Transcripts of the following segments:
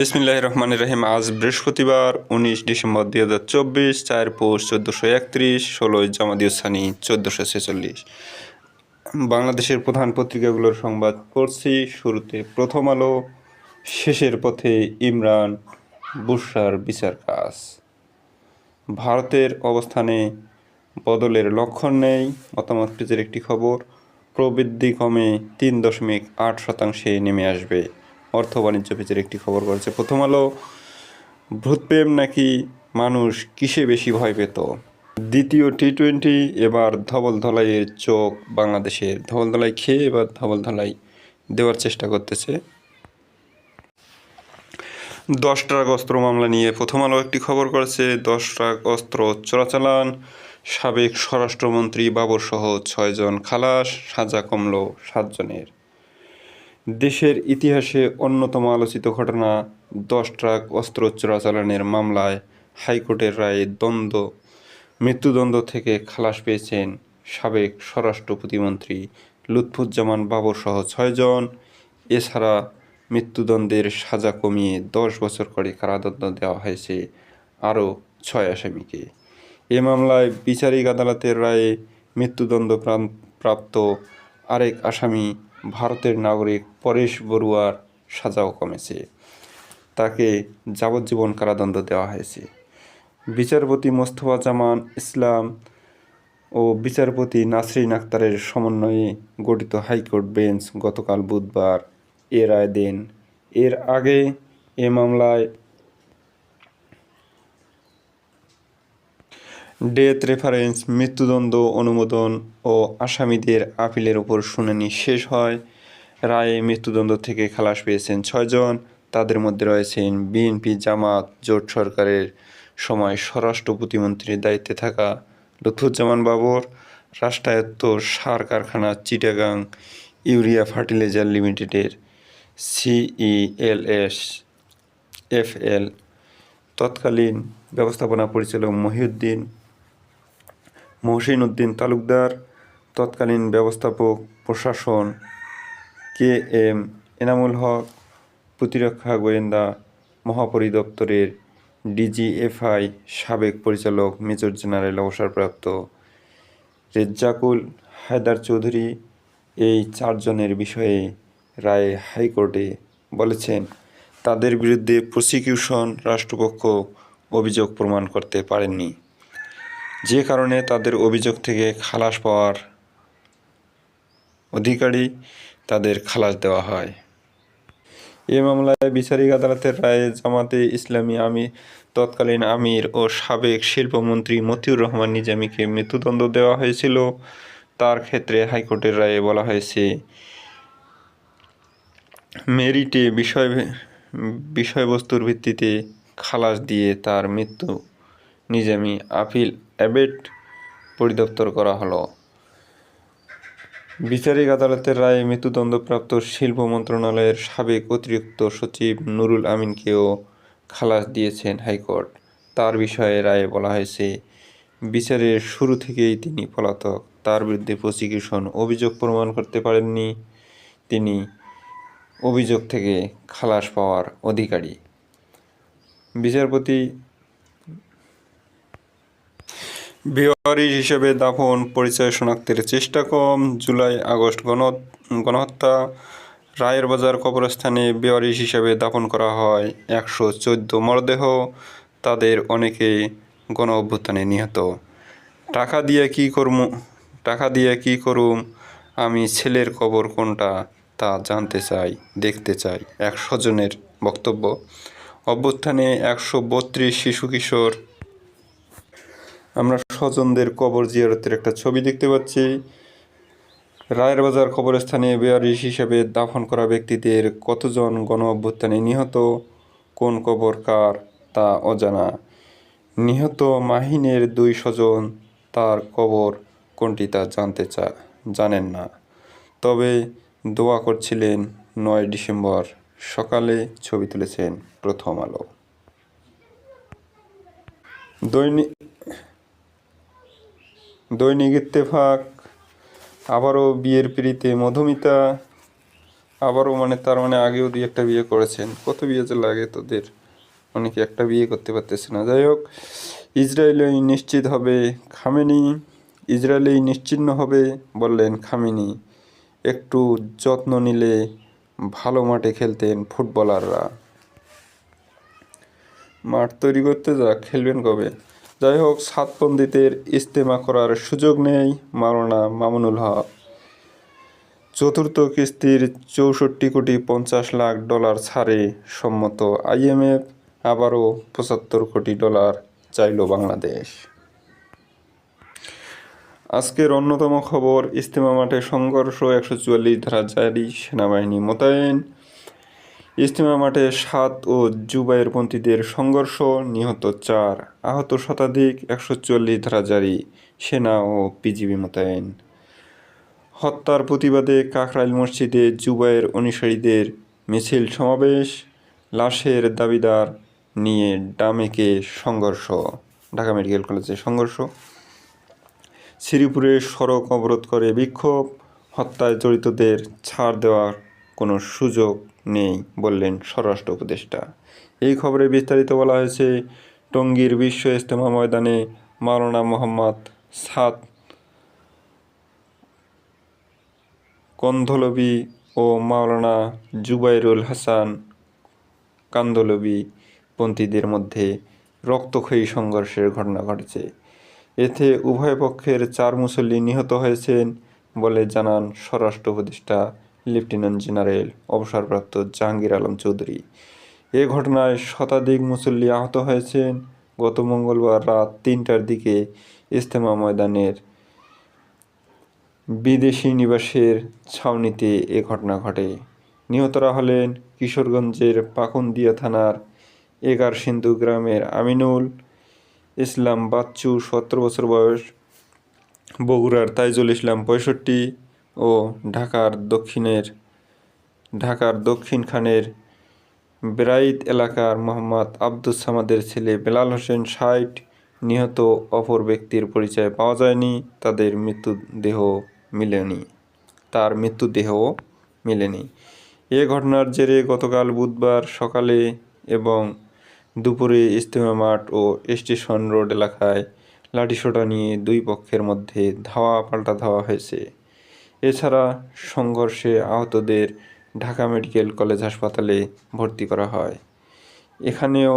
বিসমিল্লাহির রহমানির রহিম। আজ বৃহস্পতিবার 19 ডিসেম্বর 2024, 4 পৌষ 1431, 16 জামাদিউস সানি 1446। বাংলাদেশের প্রধান পত্রিকাগুলোর সংবাদ পড়ছি। শুরুতে প্রথম আলো, শেষের পথে ইমরান, বুশরার বিচার কাজ। ভারতের অবস্থানে বদলের লক্ষণ নেই, মতামত পেজের একটি খবর। প্রবৃদ্ধি কমে 3.8% নেমে আসবে, অর্থ বাণিজ্য পেজের একটি খবর করেছে প্রথম আলো। ভূতপ্রেম নাকি মানুষ কিসে বেশি ভয় পেত? দ্বিতীয় টি-20 এবার ধবল ধলাইয়ের চোখ বাংলাদেশের। ধবল ধলাই খেয়ে এবার ধবল ধলাই দেওয়ার চেষ্টা করতেছে। 10 ট্রাক অস্ত্র মামলা নিয়ে প্রথম আলো একটি খবর করেছে। 10 ট্রাক অস্ত্র চোরাচালান, সাবেক স্বরাষ্ট্রমন্ত্রী বাবর সহ 6 জন খালাস, সাজা কমল 7 জনের। দেশের ইতিহাসে অন্যতম আলোচিত ঘটনা 10 ট্রাক অস্ত্র চোরাচালানের মামলায় হাইকোর্টের রায়ে মৃত্যুদণ্ড থেকে খালাস পেয়েছেন সাবেক স্বরাষ্ট্র প্রতিমন্ত্রী লুৎফুজ্জামান বাবর সহ 6 জন। এছাড়া মৃত্যুদণ্ডের সাজা কমিয়ে 10 বছর করে কারাদণ্ড দেওয়া হয়েছে আরও 6 আসামিকে। এ মামলায় বিচারিক আদালতের রায়ে মৃত্যুদণ্ড প্রাপ্ত আরেক আসামি ভারতের নাগরিক পরেশ বড়ুয়ার সাজাও কমেছে, তাকে যাবজ্জীবন কারাদণ্ড দেওয়া হয়েছে। বিচারপতি মোস্তফা জামান ইসলাম ও বিচারপতি নাসরিন আক্তারের সমন্বয়ে গঠিত হাইকোর্ট বেঞ্চ গতকাল বুধবার এ রায় দেন। এর আগে এ মামলায় ডেথ রেফারেন্স, মৃত্যুদণ্ড অনুমোদন ও আসামিদের আপিলের উপর শুনানি শেষ হয়। রায়ে মৃত্যুদণ্ড থেকে খালাস পেয়েছেন 6 জন। তাদের মধ্যে রয়েছেন বিএনপি জামাত জোট সরকারের সময় স্বরাষ্ট্র প্রতিমন্ত্রীর দায়িত্বে থাকা লুৎফুজ্জামান বাবর, রাষ্ট্রায়ত্ত সার কারখানা চিটাগাং ইউরিয়া ফার্টিলাইজার লিমিটেডের CELSFL তৎকালীন ব্যবস্থাপনা পরিচালক মহসিন উদ্দিন তালুকদার, তৎকালীন ব্যবস্থাপক প্রশাসন KM এনামুল হক, প্রতিরক্ষা গোয়েন্দা মহাপরিদপ্তরের DGFI সাবেক পরিচালক মেজর জেনারেল অবসরপ্রাপ্ত রেজ্জাকুল হায়দার চৌধুরী। এই 4 জনের বিষয়ে রায়ে হাইকোর্টে বলেছেন, তাদের বিরুদ্ধে প্রসিকিউশন রাষ্ট্রপক্ষ অভিযোগ প্রমাণ করতে পারেননি, যে কারণে তাদের অভিযোগ থেকে খালাস পাওয়ার অধিকারী তাদের খালাস দেওয়া হয়। এ মামলায় বিচারিক আদালতের রায়ে জামাতে ইসলামী তৎকালীন আমির ও সাবেক শিল্পমন্ত্রী মতিউর রহমান নিজামীকে মৃত্যুদণ্ড দেওয়া হয়েছিল। তার ক্ষেত্রে হাইকোর্টের রায়ে বলা হয়েছে, মেরিটে বিষয়বস্তুর ভিত্তিতে খালাস দিয়ে তার মৃত্যু নিজামী আপিল অ্যাবেট পরিদপ্তর করা হলো। বিচারিক আদালতের রায়ে মৃত্যুদণ্ডপ্রাপ্ত শিল্প মন্ত্রণালয়ের সাবেক অতিরিক্ত সচিব নুরুল আমিনকেও খালাস দিয়েছেন হাইকোর্ট। তার বিষয়ে রায়ে বলা হয়েছে, বিচারের শুরু থেকেই তিনি পলাতক, তার বিরুদ্ধে প্রসিকিউশন অভিযোগ প্রমাণ করতে পারেননি, তিনি অভিযোগ থেকে খালাস পাওয়ার অধিকারী। বিচারপতি বেওয়ারিশ হিসেবে দাফন, পরিচয় শনাক্তের চেষ্টা কম, জুলাই আগস্ট গণহত্যা। রায়ের বাজার কবরস্থানে বেওয়ারিশ হিসেবে দাফন করা হয় 114 মরদেহ। তাদের অনেকে গণ অভ্যুত্থানে নিহত। টাকা দিয়ে কি করুম, আমি ছেলের কবর কোনটা তা জানতে চাই, দেখতে চাই, এক স্বজনের বক্তব্য। অভ্যুত্থানে 132 শিশু কিশোর। আমরা স্বজনদের কবর জিয়ারতের একটা ছবি দেখতে পাচ্ছি। রায়ের বাজার কবরস্থানে বেওয়ারিশ হিসেবে দাফন করা ব্যক্তিদের কতজন গণ অভ্যুত্থানে নিহত, কোন কবর কার তা অজানা। নিহত মাহিনের 2 স্বজন তার কবর কোনটি তা জানেন না, তবে দোয়া করছিলেন 9 ডিসেম্বর সকালে। ছবি তুলেছেন প্রথম আলো। দৈনিক ইত্তেফাক, আবারও বিয়ের পিঁড়িতে মধুমিতা। আবারও তার আগেও দুই একটা বিয়ে করেছেন। কত বিয়ে যে লাগে তোদের, অনেকে একটা বিয়ে করতে পারতেছে না। যাই হোক, ইসরায়েলেই নিশ্চিত হবে খামেনি, ইসরায়েলেই নিশ্চিহ্ন হবে বললেন খামেনি। একটু যত্ন নিলে ভালো মাঠে খেলতেন ফুটবলাররা। মাঠ তৈরি করতে যা, খেলবেন কবে? যাই হোক, সাতপন্ডিতের ইস্তেমা করার সুযোগ নেই মাওলানা মামুনুল হক। চতুর্থ কিস্তির 64,50,00,000 ছাড়ে সম্মত IMF। আবারও $75 কোটি চাইল বাংলাদেশ। আজকের অন্যতম খবর, ইজতেমা মাঠে সংঘর্ষ, 144 ধারা জারি, সেনাবাহিনী মোতায়েন। ইজতেমা মাঠে 7 ও জুবায়েরপন্থীদের সংঘর্ষ, নিহত 4, আহত শতাধিক, 144 ধারা জারি, সেনা ও PGB মোতায়েন। হত্যার প্রতিবাদে কাকরাইল মসজিদে জুবায়ের অনুসারীদের মিছিল সমাবেশ, লাশের দাবিদার নিয়ে ডামেকে সংঘর্ষ, ঢাকা মেডিকেল কলেজে সংঘর্ষ। শ্রীপুরে সড়ক অবরোধ করে বিক্ষোভ, হত্যায় জড়িতদের ছাড় দেওয়ার কোনো সুযোগ নেই বললেন স্বরাষ্ট্র উপদেষ্টা। এই খবরে বিস্তারিত বলা হয়েছে, টঙ্গীর বিশ্ব ইজতেমা ময়দানে মাওলানা মোহাম্মদ সাদ কন্ধলবি ও মাওলানা জুবাইরুল হাসান কান্দলবি পন্থীদের মধ্যে রক্তক্ষয়ী সংঘর্ষের ঘটনা ঘটেছে। এতে উভয় পক্ষের 4 মুসল্লি নিহত হয়েছেন বলে জানান স্বরাষ্ট্র উপদেষ্টা লেফটেন্যান্ট জেনারেল অবসরপ্রাপ্ত জাহাঙ্গীর আলম চৌধুরী। এ ঘটনায় শতাধিক মুসল্লি আহত হয়েছেন। গত মঙ্গলবার রাত 3টার দিকে ইজতেমা ময়দানের বিদেশি নিবাসের ছাউনিতে এ ঘটনা ঘটে। নিহতরা হলেন কিশোরগঞ্জের পাকুন্দিয়া থানার এগারসিন্ধু গ্রামের আমিনুল ইসলাম বাচ্চু 17 বছর বয়স, বগুড়ার তাইজুল ইসলাম 65 ও ঢাকার দক্ষিণ খানের বেরাইত এলাকার মোহাম্মদ আব্দুস সামাদের ছেলে বেলাল হোসেন 60। নিহত অপর ব্যক্তির পরিচয় পাওয়া যায়নি, তার মৃতদেহও মেলেনি। এ ঘটনার জেরে গতকাল বুধবার সকালে এবং দুপুরে ইজতেমা মাঠ ও স্টেশন রোড এলাকায় লাঠিসোঁটা নিয়ে দুই পক্ষের মধ্যে ধাওয়া পাল্টা ধাওয়া হয়েছে। এছাড়া সংঘর্ষে আহতদের ঢাকা মেডিকেল কলেজ হাসপাতালে ভর্তি করা হয়। এখানেও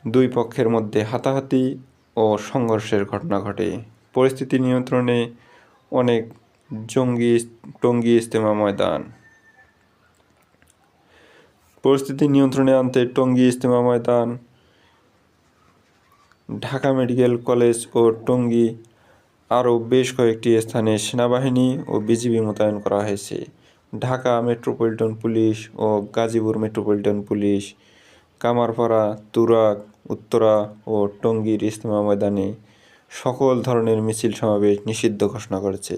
দুই পক্ষের মধ্যে হাতাহাতি ও সংঘর্ষের ঘটনা ঘটে। পরিস্থিতি নিয়ন্ত্রণে অনেক টঙ্গী ইজতেমা ময়দান। পরিস্থিতি নিয়ন্ত্রণে আনতে টঙ্গী ইজতেমা ময়দান, ঢাকা মেডিকেল কলেজ ও টঙ্গী আরও বেশ কয়েকটি স্থানে সেনাবাহিনী ও বিজিবি মোতায়েন করা হয়েছে। ঢাকা মেট্রোপলিটন পুলিশ ও গাজীপুর মেট্রোপলিটন পুলিশ কামারপাড়া, তুরাগ, উত্তরা ও টঙ্গীর ইজতেমা ময়দানে সকল ধরনের মিছিল সমাবেশ নিষিদ্ধ ঘোষণা করেছে।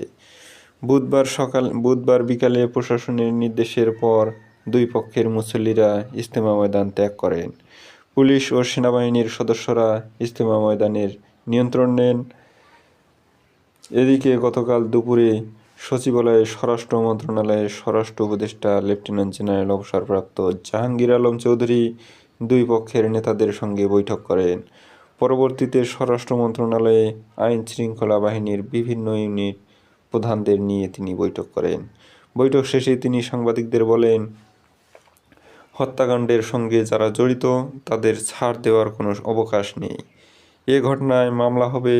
বুধবার বিকালে প্রশাসনের নির্দেশের পর দুই পক্ষের মুসল্লিরা ইজতেমা ময়দান ত্যাগ করেন। পুলিশ ও সেনাবাহিনীর সদস্যরা ইজতেমা ময়দানের নিয়ন্ত্রণ নেন। এদিকে গতকাল দুপুরে সচিবালয়ে স্বরাষ্ট্র মন্ত্রণালয়ের স্বরাষ্ট্র উপদেষ্টা লেফটেন্যান্ট জেনারেল অবসরপ্রাপ্ত জাহাঙ্গীর আলম চৌধুরী দুই পক্ষের নেতাদের সঙ্গে বৈঠক করেন। পরবর্তীতে স্বরাষ্ট্র মন্ত্রণালয়ে আইন শৃঙ্খলা বাহিনীর বিভিন্ন ইউনিট প্রধানদের নিয়ে তিনি বৈঠক করেন। বৈঠক শেষে তিনি সাংবাদিকদের বলেন, হত্যাকাণ্ডের সঙ্গে যারা জড়িত তাদের ছাড় দেওয়ার কোনো অবকাশ নেই। এ ঘটনায় মামলা হবে,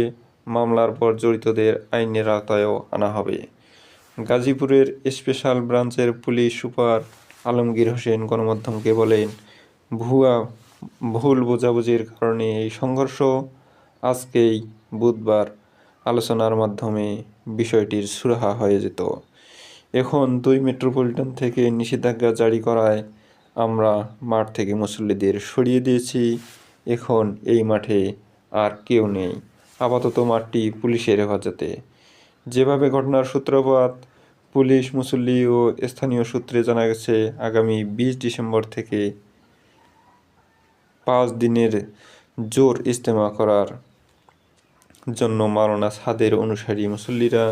মামলার পর জড়িতদের আইনের আওতায়ও আনা হবে। গাজীপুরের স্পেশাল ব্রাঞ্চের পুলিশ সুপার আলমগীর হোসেন গণমাধ্যমকে বলেন, ভুল বোঝাবুঝির কারণে এই সংঘর্ষ। আজকেই বুধবার আলোচনার মাধ্যমে বিষয়টির সুরাহা হয়ে যেত। এখন 2 মেট্রোপলিটন থেকে নিষেধাজ্ঞা জারি করায় আমরা মাঠ থেকে মুসল্লিদের সরিয়ে দিয়েছি। এখন এই মাঠে আর কেউ নেই। আপাতত মাঠটি পুলিশের হেফাজতে। যেভাবে ঘটনার সূত্রপাত, পুলিশ, মুসল্লি ও স্থানীয় সূত্রে জানা গেছে, আগামী 20 ডিসেম্বর থেকে 5 দিনের জোর ইজতেমা করার জন্য মাওলানা সাদের অনুসারী মুসল্লিরা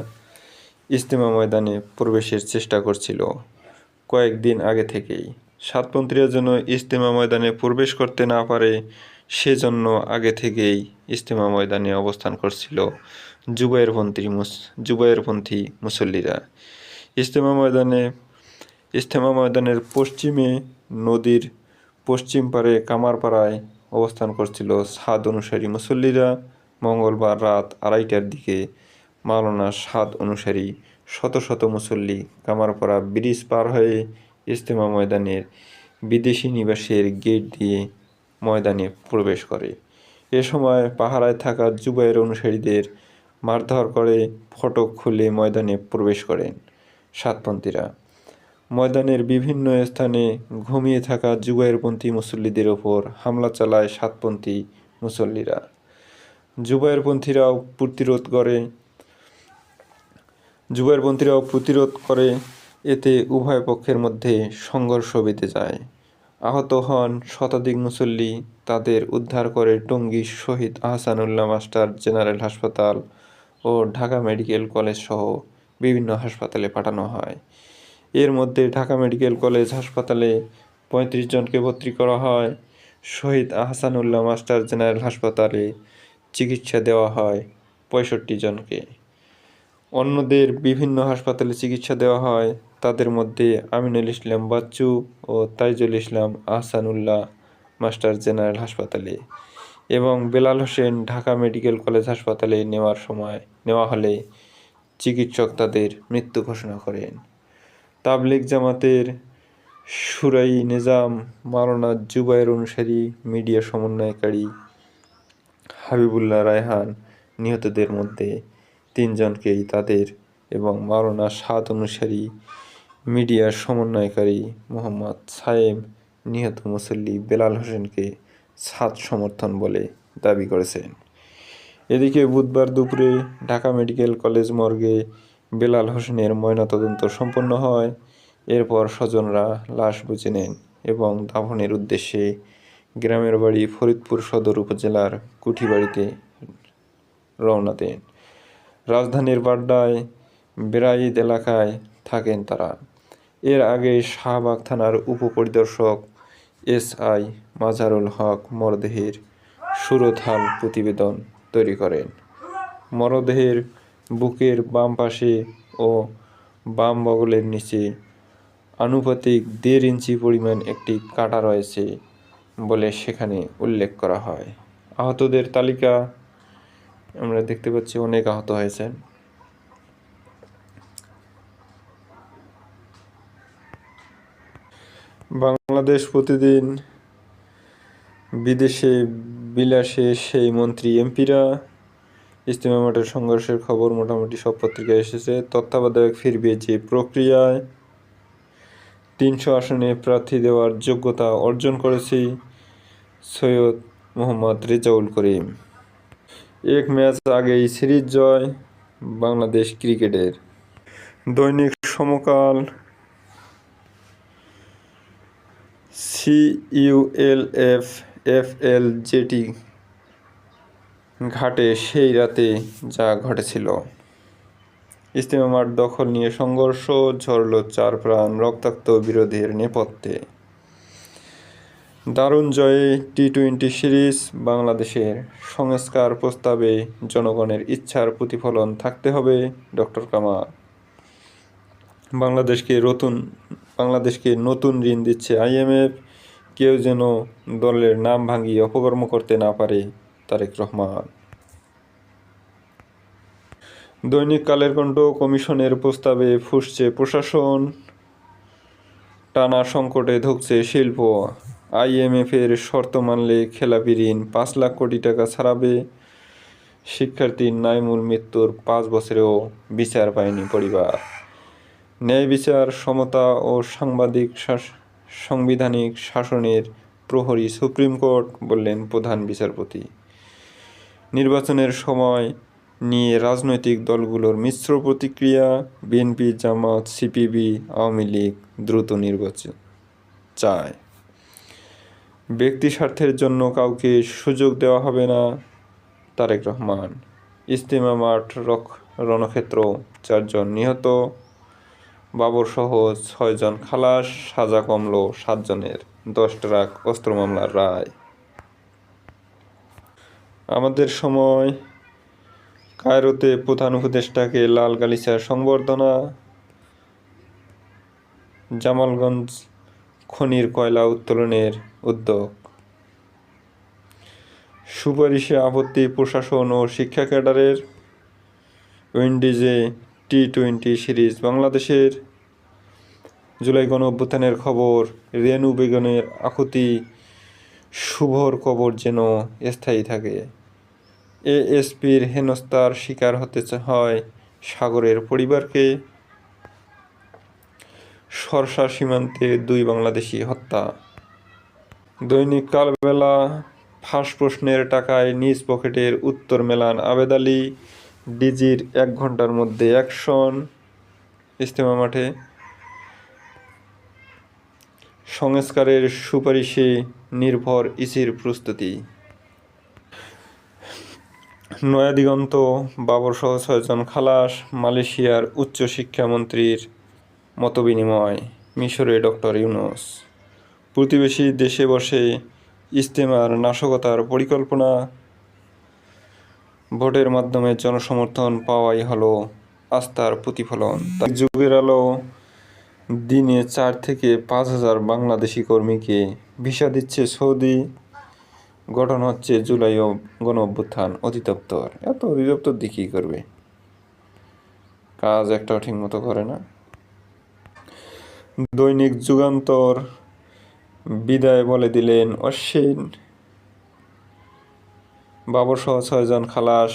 ইজতেমা ময়দানে প্রবেশের চেষ্টা করছিল। কয়েকদিন আগে থেকেই। সাতপন্থীরা যেন ইজতেমা ময়দানে প্রবেশ করতে না পারে সেজন্য আগে থেকেই ইজতেমা ময়দানে অবস্থান করছিল জুবায়েরপন্থী মুসল্লিরা। ইজতেমা ময়দানের পশ্চিমে নদীর পশ্চিম পারে কামারপাড়ায় অবস্থান করছিল সাদ অনুসারী মুসল্লিরা। মঙ্গলবার রাত 2:30টার দিকে মাওলানা সাদ অনুসারী শত শত মুসল্লি কামারপাড়া ব্রিজ পার হয়ে ইজতেমা ময়দানের বিদেশি নিবাসের গেট দিয়ে ময়দানে প্রবেশ করে। এ সময় পাহারায় থাকা জুবায়ের অনুসারীদের মারধর করে ফটক খুলে ময়দানে প্রবেশ করেন সাতপন্থীরা। ময়দানের বিভিন্ন স্থানে ঘুমিয়ে থাকা জুবায়েরপন্থী মুসল্লিদের ওপর হামলা চালায় সাতপন্থী মুসল্লিরা। জুবায়েরপন্থীরাও প্রতিরোধ করে। এতে উভয় পক্ষের মধ্যে সংঘর্ষ বেঁধে যায়। আহত হন শতাধিক মুসল্লি। তাদের উদ্ধার করে টঙ্গী শহীদ আহসানুল্লাহ মাস্টার জেনারেল হাসপাতাল ও ঢাকা মেডিকেল কলেজ সহ বিভিন্ন হাসপাতালে পাঠানো হয়। এর মধ্যে ঢাকা মেডিকেল কলেজ হাসপাতালে 35 জনকে ভর্তি করা হয়। শহীদ আহসানুল্লাহ মাস্টার জেনারেল হাসপাতালে চিকিৎসা দেওয়া হয় 65 জনকে। অন্যদের বিভিন্ন হাসপাতালে চিকিৎসা দেওয়া হয়। তাদের মধ্যে আমিনুল ইসলাম বাচ্চু ও তাইজুল ইসলাম আহসানুল্লাহ মাস্টার জেনারেল হাসপাতালে এবং বেলাল হোসেন ঢাকা মেডিকেল কলেজ হাসপাতালে নেওয়া হলে চিকিৎসক তাদের মৃত্যু ঘোষণা করেন। তাবলিগ জামাতের শুরাই নিজাম মাওলানা জুবায়ের অনুসারী মিডিয়া সমন্বয়কারী হাবিবুল্লাহ রায়হান নিহতদের মধ্যে 3 জনকেই তাদের এবং মাওলানা সাদ অনুসারী মিডিয়া সমন্বয়কারী মোহাম্মদ সায়েম নিহত মুসল্লি বেলাল হোসেনকে সাদ সমর্থন বলে দাবি করেছেন। এদিকে বুধবার দুপুরে ঢাকা মেডিকেল কলেজ মর্গে বেলাল হোসেনের ময়নাতদন্ত সম্পন্ন হয়। এরপর স্বজনরা লাশ বুঝে নেন এবং দাফনের উদ্দেশ্যে গ্রামের বাড়ি ফরিদপুর সদর উপজেলার কুঠিবাড়িতে রওনা দেন। রাজধানীর বাড্ডায় বেড়াইদ এলাকায় থাকেন তারা। এর আগে শাহবাগ থানার উপপরিদর্শক SI মাজারুল হক মরদেহের সুরতহাল প্রতিবেদন তৈরি করেন। মরদেহের বুকের বাম পাশে ও বাম বগলের নিচে আনুপাতিক 1.5 ইঞ্চি পরিমাণ একটি কাটা রয়েছে বলে সেখানে উল্লেখ করা হয়। আহতদের তালিকা আমরা দেখতে পাচ্ছি, অনেক আহত হয়েছেন। বাংলাদেশ প্রতিদিন বিদেশে বিলাসে সেই মন্ত্রী এমপিরা। ইজতেমা মাঠের সংঘর্ষের খবর মোটামুটি সব পত্রিকায় এসেছে। তত্ত্বাবধায়ক ফিরবে যে প্রক্রিয়ায় 300 আসনে প্রার্থী দেওয়ার যোগ্যতা অর্জন করেছি সৈয়দ মোহাম্মদ রেজাউল করিম। 1 ম্যাচ আগেই সিরিজ জয় বাংলাদেশ ক্রিকেটের। দৈনিক সমকাল CULFFL জেটি ঘাটে সেই রাতে যা ঘটেছিল। ইজতেমা মাঠ দখল নিয়ে সংঘর্ষ, ঝরল 4 প্রাণ রক্তাক্ত বিরোধীর নেপথ্যে। দারুণ জয়ে টি-20 সিরিজ। বাংলাদেশের সংস্কার প্রস্তাবে জনগণের ইচ্ছার প্রতিফলন থাকতে হবে ডক্টর কামাল। বাংলাদেশকে নতুন ঋণ দিচ্ছে IMF। কেউ যেন দলের নাম ভাঙিয়ে অপকর্ম করতে না পারে তারেক রহমান। দৈনিক কালের কণ্ঠ কমিশনের প্রস্তাবে ফুঁসছে প্রশাসন, টানা সংকটে ধুঁকছে শিল্প। IMF-এর শর্ত মানলে খেলাপি ঋণ 5 লাখ কোটি টাকা ছাড়াবে। শিক্ষার্থী নাইমুল মৃত্যুর 5 বছরেও বিচার পায়নি পরিবার। ন্যায় বিচার, সমতা ও সাংবিধানিক শাসনের প্রহরী সুপ্রিম কোর্ট, বললেন প্রধান বিচারপতি। নির্বাচনের সময় নিয়ে রাজনৈতিক দলগুলোর মিশ্র প্রতিক্রিয়া। বিএনপি, জামাত, সিপিবি, আওয়ামী লীগ দ্রুত নির্বাচন চায়। ব্যক্তি স্বার্থের জন্য কাউকে সুযোগ দেওয়া হবে না, তারেক রহমান। ইজতেমা মাঠ রণক্ষেত্র, 4 জন নিহত। বাবর সহ 6 জন খালাস, সাজা কমল 7 জনের। 10 ট্রাক অস্ত্র মামলার রায়। আমাদের সময় কায়রোতে প্রধান উপদেষ্টাকে লাল গালিচার সংবর্ধনা। জামালগঞ্জ খনির কয়লা উত্তোলনের উদ্যোগ। সুপারিশে আপত্তি প্রশাসন ও শিক্ষা ক্যাডারের। উইন্ডিজে টি-20 সিরিজ বাংলাদেশের। জুলাই গণঅভ্যুত্থানের খবর। রেনু বেগমের আকুতি, শুভর কবর যেন স্থায়ী থাকে। এএসপির হেনস্থার শিকার হতে হয় সাগরের পরিবারকে। সরসা সীমান্তে 2 বাংলাদেশি হত্যা। দৈনিক কালবেলা ফাঁস প্রশ্নের টাকায় নিজ পকেটের উত্তর মেলান আবেদ আলী। ডিজির 1 ঘন্টার মধ্যে অ্যাকশন। ইজতেমা মাঠে সংস্কারের সুপারিশে নির্ভর ইসির প্রস্তুতি। নয়াদিগন্ত বাবরসহ 6 জন খালাস। মালয়েশিয়ার উচ্চশিক্ষামন্ত্রীর মতবিনিময়। মিশরে ডক্টর ইউনূস। প্রতিবেশী দেশে বসে ইজতেমার নাশকতার পরিকল্পনা। ভোটের মাধ্যমে জনসমর্থন পাওয়াই হলো আস্থার প্রতিফলন। যুগের আলো দিনে 4 থেকে 5 হাজার বাংলাদেশি কর্মীকে ভিসা দিচ্ছে সৌদি। গঠন হচ্ছে জুলাই গণঅভ্যুত্থান অধিদপ্তর। এত অধিদপ্তর দিয়ে কী করবে? কাজ একটাও ঠিক মতো করে না। দৈনিক যুগান্তর বিদায় বলে দিলেন অশ্বিন। বাবরসহ 6 জন খালাস,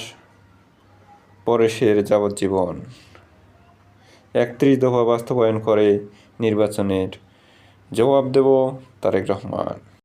পরেশের যাবজ্জীবন। 31 দফা বাস্তবায়ন করে নির্বাচনের জবাব দেব তারেক রহমান।